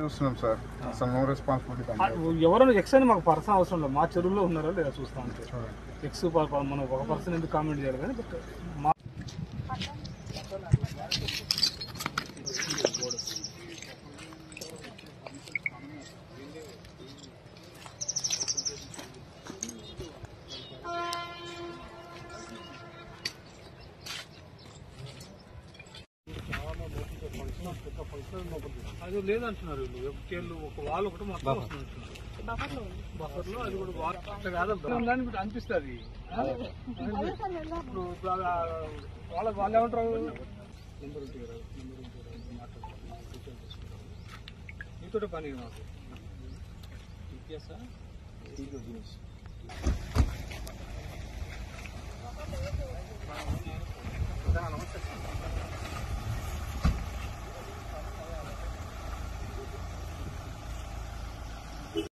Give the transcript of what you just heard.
చూస్తున్నాం సార్, అసలు no responsibility. ఎవరైనా ఎక్స్ అని మాకు పర్సన్ అవసరం లేదు, మా చెరువులో ఉన్నారో లేదా చూస్తాం అంతే. ఎక్స్ మనం ఒక పర్సన్ ఎందుకు కామెంట్ చేయాలి కానీ బట్ మా అది లేదంటున్నారు వీళ్ళు. ఒక వాళ్ళు ఒకటి మొత్తం బఫర్లో అది కూడా దాన్ని మీకు అనిపిస్తుంది. ఇప్పుడు వాళ్ళు ఏమంటారు, మీతో పని మాకు నమస్తే.